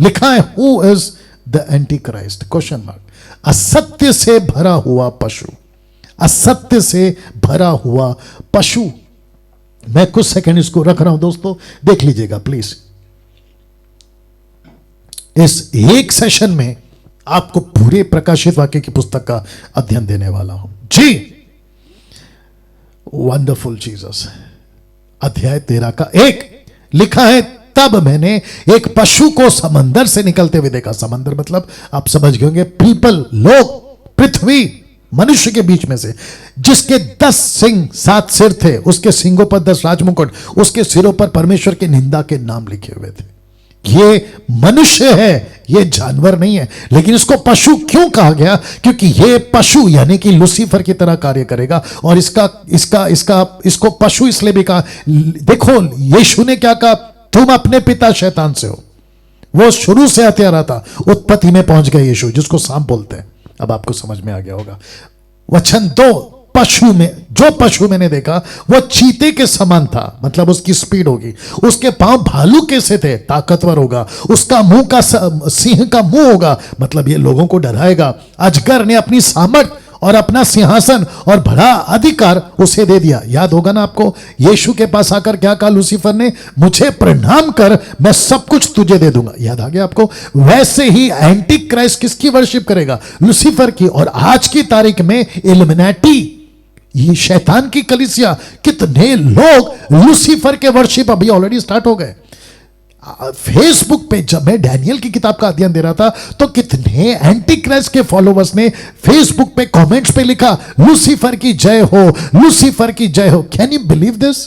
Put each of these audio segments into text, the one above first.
लिखा है who is the anti Christ, question mark. असत्य से भरा हुआ पशु, असत्य से भरा हुआ पशु। मैं कुछ सेकंड इसको रख रहा हूं दोस्तों, देख लीजिएगा प्लीज। इस एक सेशन में आपको पूरे प्रकाशित वाक्य की पुस्तक का अध्ययन देने वाला हूं जी। Wonderful Jesus. अध्याय 13 का 1 लिखा है, तब मैंने एक पशु को समंदर से निकलते हुए देखा। समंदर मतलब आप समझ गए होंगे, पीपल, लोग, पृथ्वी, मनुष्य के बीच में से, जिसके 10 सिंह 7 सिर थे, उसके सिंगों पर 10 राजमुकुट, उसके सिरों पर परमेश्वर के निंदा के नाम लिखे हुए थे। ये मनुष्य है, ये जानवर नहीं है। लेकिन इसको पशु क्यों कहा गया? क्योंकि ये पशु यानी कि लूसीफर की तरह कार्य करेगा। और इसको पशु इसलिए भी कहा, देखो यीशु ने क्या कहा, तुम अपने पिता शैतान से हो। वो शुरू से हत्यारा था, उत्पत्ति में पहुंच गए यीशु, जिसको सांप बोलते हैं। अब आपको समझ में आ गया होगा। वचन 2, पशु में, जो पशु मैंने देखा वो चीते के समान था, मतलब उसकी स्पीड होगी, उसके पांव भालू के से थे, ताकतवर होगा, उसका मुंह का सिंह का मुंह होगा, मतलब ये लोगों को डराएगा। अजगर ने अपनी सामर्थ और अपना सिंहासन और बड़ा अधिकार उसे दे दिया। याद होगा ना आपको, यीशु के पास आकर क्या कहा लूसीफर ने, मुझे प्रणाम कर, मैं सब कुछ तुझे दे दूंगा। याद आ गया आपको? वैसे ही एंटी क्राइस्ट किसकी वर्शिप करेगा? लूसीफर की। और आज की तारीख में इल्यूमिनेटी, ये शैतान की कलीसिया, कितने लोग लूसीफर के वर्शिप अभी ऑलरेडी स्टार्ट हो गए। फेसबुक पे जब मैं डैनियल की किताब का अध्ययन दे रहा था, तो कितने एंटी क्राइस्ट के फॉलोवर्स ने फेसबुक पे कमेंट्स पे लिखा, लूसीफर की जय हो, लूसीफर की जय हो। Can you believe this?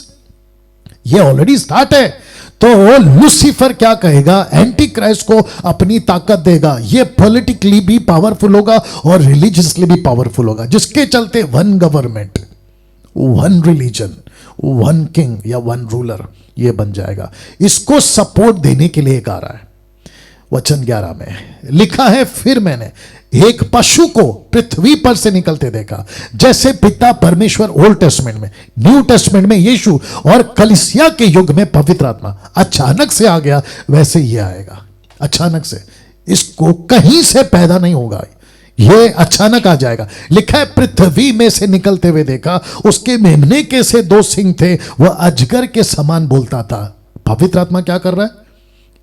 ये ऑलरेडी स्टार्ट है। तो लूसीफर क्या कहेगा? एंटी क्राइस्ट को अपनी ताकत देगा। ये पॉलिटिकली भी पावरफुल होगा और रिलीजियसली भी पावरफुल होगा, जिसके चलते one government, one religion, one king या वन रूलर ये बन जाएगा। इसको सपोर्ट देने के लिए आ रहा है। वचन 11 में लिखा है, फिर मैंने एक पशु को पृथ्वी पर से निकलते देखा, जैसे पिता परमेश्वर ओल्ड टेस्टमेंट में, न्यू टेस्टमेंट में यीशु और कलीसिया के युग में पवित्र आत्मा अचानक से आ गया, वैसे ये आएगा अचानक से। इसको कहीं से पैदा नहीं होगा, ये अचानक आ जाएगा। लिखा है, पृथ्वी में से निकलते हुए देखा, उसके मेमने के से 2 सिंग थे, वह अजगर के समान बोलता था। पवित्र आत्मा क्या कर रहा है?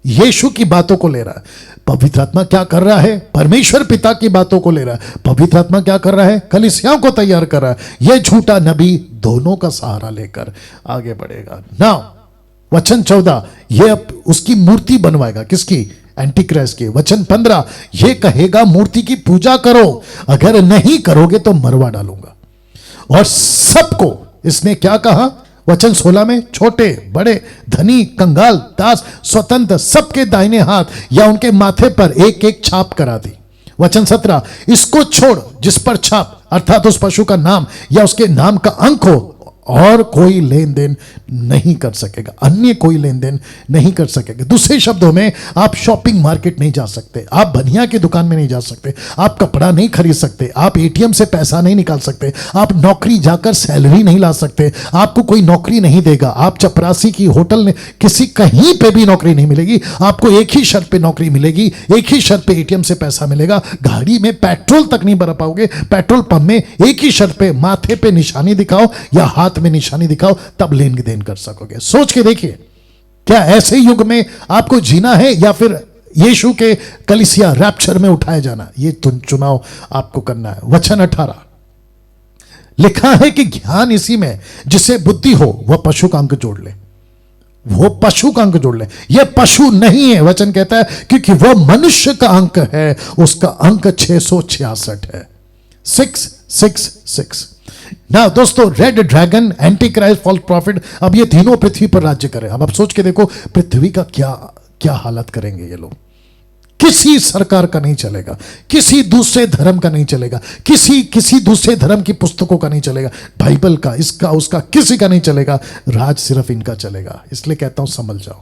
यीशु की बातों को ले रहा है। पवित्र आत्मा क्या कर रहा है? परमेश्वर पिता की बातों को ले रहा है। पवित्र आत्मा क्या कर रहा है? कलीसियाओं को तैयार कर रहा है। यह झूठा नबी दोनों का सहारा लेकर आगे बढ़ेगा। नाउ वचन 14, यह उसकी मूर्ति बनवाएगा। किसकी? एंटी क्राइस्ट की। वचन 15, यह कहेगा मूर्ति की पूजा करो, अगर नहीं करोगे तो मरवा डालूंगा। और सबको इसने क्या कहा? वचन 16 में, छोटे बड़े, धनी कंगाल, दास स्वतंत्र, सबके दाहिने हाथ या उनके माथे पर एक एक छाप करा दी। वचन 17, इसको छोड़ जिस पर छाप, अर्थात उस पशु का नाम या उसके नाम का अंक हो, और कोई लेन देन नहीं कर सकेगा, अन्य कोई लेन देन नहीं कर सकेगा। दूसरे शब्दों में, आप शॉपिंग मार्केट नहीं जा सकते, आप बनिया की दुकान में नहीं जा सकते, आप कपड़ा नहीं खरीद सकते, आप एटीएम से पैसा नहीं निकाल सकते, आप नौकरी जाकर सैलरी नहीं ला सकते, आपको कोई नौकरी नहीं देगा, आप चपरासी की होटल में किसी कहीं पे भी नौकरी नहीं मिलेगी। आपको एक ही शर्त पे नौकरी मिलेगी, एक ही शर्त पे एटीएम से पैसा मिलेगा। गाड़ी में पेट्रोल तक नहीं भरा पाओगे, पेट्रोल पंप में एक ही शर्त पे, माथे पे निशानी दिखाओ या हाथ में निशानी दिखाओ, तब लेन देन कर सकोगे। सोच के देखिए, क्या ऐसे युग में आपको जीना है या फिर यीशु के कलीसिया रैप्चर में उठाया जाना? ये चुनाव आपको करना है। वचन 18 लिखा है कि ज्ञान इसी में, जिसे बुद्धि हो वह पशु का अंक जोड़ ले, वो पशु का अंक जोड़ ले। यह पशु नहीं है, वचन कहता है, क्योंकि वह मनुष्य का अंक है, उसका अंक 666 है। 666। ना दोस्तों, red dragon, Antichrist, false prophet, अब ये तीनों पृथ्वी पर राज्य करें। अब आप सोच के देखो, पृथ्वी का क्या क्या हालत करेंगे ये लोग। किसी सरकार का नहीं चलेगा, किसी दूसरे धर्म का नहीं चलेगा, किसी दूसरे धर्म की पुस्तकों का नहीं चलेगा, बाइबल का, इसका उसका किसी का नहीं चलेगा। राज सिर्फ इनका चलेगा। इसलिए कहता हूं, समझ जाओ।